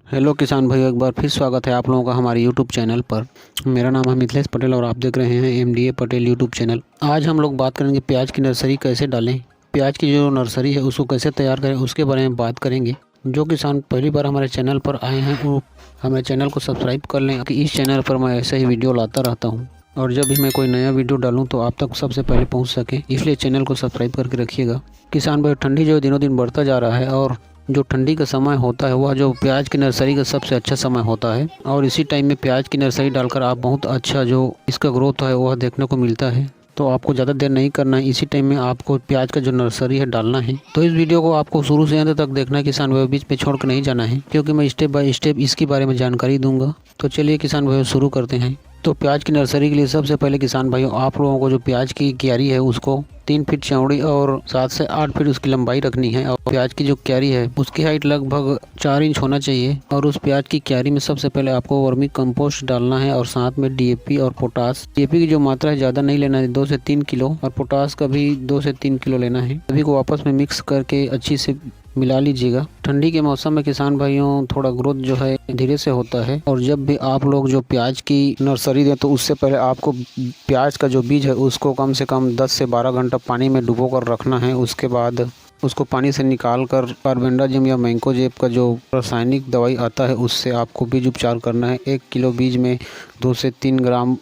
Hello किसान भाइयों, एक बार फिर स्वागत है आप लोगों का हमारे यूट्यूब चैनल पर। मेरा नाम है मिथिलेश पटेल और आप देख रहे हैं एमडीए पटेल यूट्यूब चैनल। आज हम लोग बात करेंगे प्याज की नर्सरी कैसे डालें, प्याज की जो नर्सरी है उसको कैसे तैयार करें उसके बारे में बात करेंगे। जो किसान पहली बार हमारे चैनल पर आए हैं वो हमारे चैनल को सब्सक्राइब कर लें कि इस चैनल पर मैं ऐसे ही वीडियो लाता रहता हूँ और जब भी मैं कोई नया वीडियो डालूँ तो आप तक सबसे पहले पहुँच सके, इसलिए चैनल को सब्सक्राइब करके रखिएगा। किसान भाई, ठंडी जो दिनों दिन बढ़ता जा रहा है और जो ठंडी का समय होता है वह जो प्याज की नर्सरी का सबसे अच्छा समय होता है और इसी टाइम में प्याज की नर्सरी डालकर आप बहुत अच्छा जो इसका ग्रोथ है वह देखने को मिलता है। तो आपको ज़्यादा देर नहीं करना है, इसी टाइम में आपको प्याज का जो नर्सरी है डालना है। तो इस वीडियो को आपको शुरू से अंत तक देखना है किसान भाई, बीच में छोड़ कर नहीं जाना है क्योंकि मैं स्टेप बाय स्टेप इसके बारे में जानकारी दूंगा। तो चलिए किसान भाई शुरू करते हैं। तो प्याज की नर्सरी के लिए सबसे पहले किसान भाइयों आप लोगों को जो प्याज की क्यारी है उसको 3 फीट चौड़ी और 7 से 8 फीट उसकी लंबाई रखनी है। और प्याज की जो क्यारी है उसकी हाइट लगभग 4 इंच होना चाहिए। और उस प्याज की क्यारी में सबसे पहले आपको वर्मी कंपोस्ट डालना है और साथ में डीएपी और पोटास। डीएपी की जो मात्रा है ज़्यादा नहीं लेना है, 2 से 3 किलो, और पोटास का भी 2 से 3 किलो लेना है। सभी को आपस में मिक्स करके अच्छी से मिला लीजिएगा। ठंडी के मौसम में किसान भाइयों थोड़ा ग्रोथ जो है धीरे से होता है और जब भी आप लोग जो प्याज की नर्सरी दें तो उससे पहले आपको प्याज का जो बीज है उसको कम से कम 10 से 12 घंटा पानी में डुबो कर रखना है। उसके बाद उसको पानी से निकाल कर कार्बेंडाजिम या मैंकोजेब का जो रासायनिक दवाई आता है उससे आपको बीज उपचार करना है। 1 किलो बीज में 2 से 3 ग्राम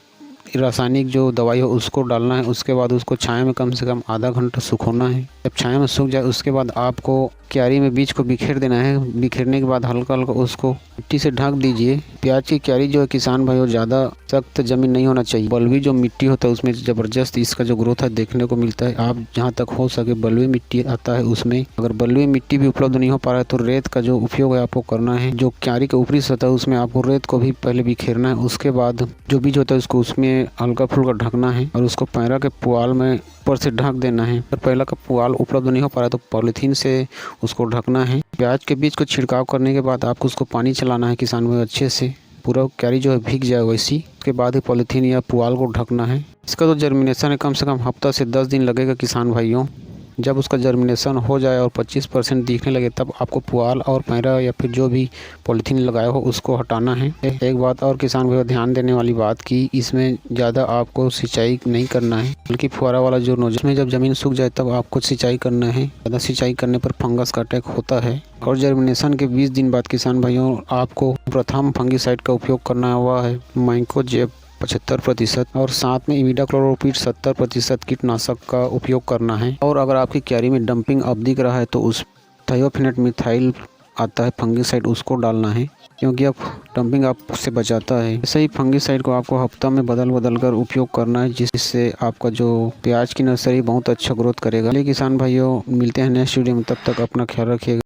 रासायनिक जो दवाई हो उसको डालना है। उसके बाद उसको छाया में कम से कम आधा घंटा सुखाना है। जब छाया में सूख जाए उसके बाद आपको क्यारी में बीज को बिखेर देना है। बिखेरने के बाद हल्का हल्का उसको मिट्टी से ढक दीजिए। प्याज की क्यारी जो है किसान भाइयों ज़्यादा सख्त ज़मीन नहीं होना चाहिए। बलुई जो मिट्टी होता है उसमें ज़बरदस्त इसका जो ग्रोथ है देखने को मिलता है। आप जहाँ तक हो सके बलुई मिट्टी आता है उसमें, अगर बलुई मिट्टी भी उपलब्ध नहीं हो पा रहा है तो रेत का जो उपयोग है आपको करना है। जो क्यारी के ऊपरी सतह उसमें आपको रेत को भी पहले बिखेरना है। उसके बाद जो बीज होता है उसको उसमें हल्का फुल्का ढकना है और उसको पैरा के पुआल में ऊपर से ढक देना है। अगर पहला का पुआल उपलब्ध नहीं हो पा रहा है तो पॉलीथीन से उसको ढकना है। प्याज के बीज को छिड़काव करने के बाद आपको उसको पानी चलाना है किसान भाई, अच्छे से पूरा क्यारी जो है भीग जाए वैसी। उसके बाद ही पॉलीथीन या पुआल को ढकना है। इसका जो जर्मिनेशन है कम से कम हफ्ता से 10 दिन लगेगा किसान भाइयों। जब उसका जर्मिनेशन हो जाए और 25% दिखने लगे तब आपको पुआल और पैरा या फिर जो भी पॉलीथीन लगाया हो उसको हटाना है। एक बात और किसान भाई ध्यान देने वाली बात की इसमें ज़्यादा आपको सिंचाई नहीं करना है, बल्कि फुहारा वाला जो नोजल में जब ज़मीन सूख जाए तब आपको सिंचाई करना है। ज़्यादा सिंचाई करने पर फंगस का अटैक होता है। और जर्मिनेशन के 20 दिन बाद किसान भाइयों आपको प्रथम फंगीसाइड का उपयोग करना हुआ है, मैंकोजेब 75% और साथ में इमिडाक्लोप्रिड 70% कीटनाशक का उपयोग करना है। और अगर आपकी क्यारी में डंपिंग अब दिख रहा है तो उस थायोफिनेट मिथाइल आता है फंगीसाइड उसको डालना है, क्योंकि अब डंपिंग आपसे बचाता है। ऐसे ही फंगीसाइड को आपको हफ्ता में बदल कर उपयोग करना है, जिससे आपका जो प्याज की नर्सरी बहुत अच्छा ग्रोथ करेगा। चलिए किसान भाइयों मिलते हैं नेक्स्ट वीडियो में, तब तक अपना ख्याल रखिएगा।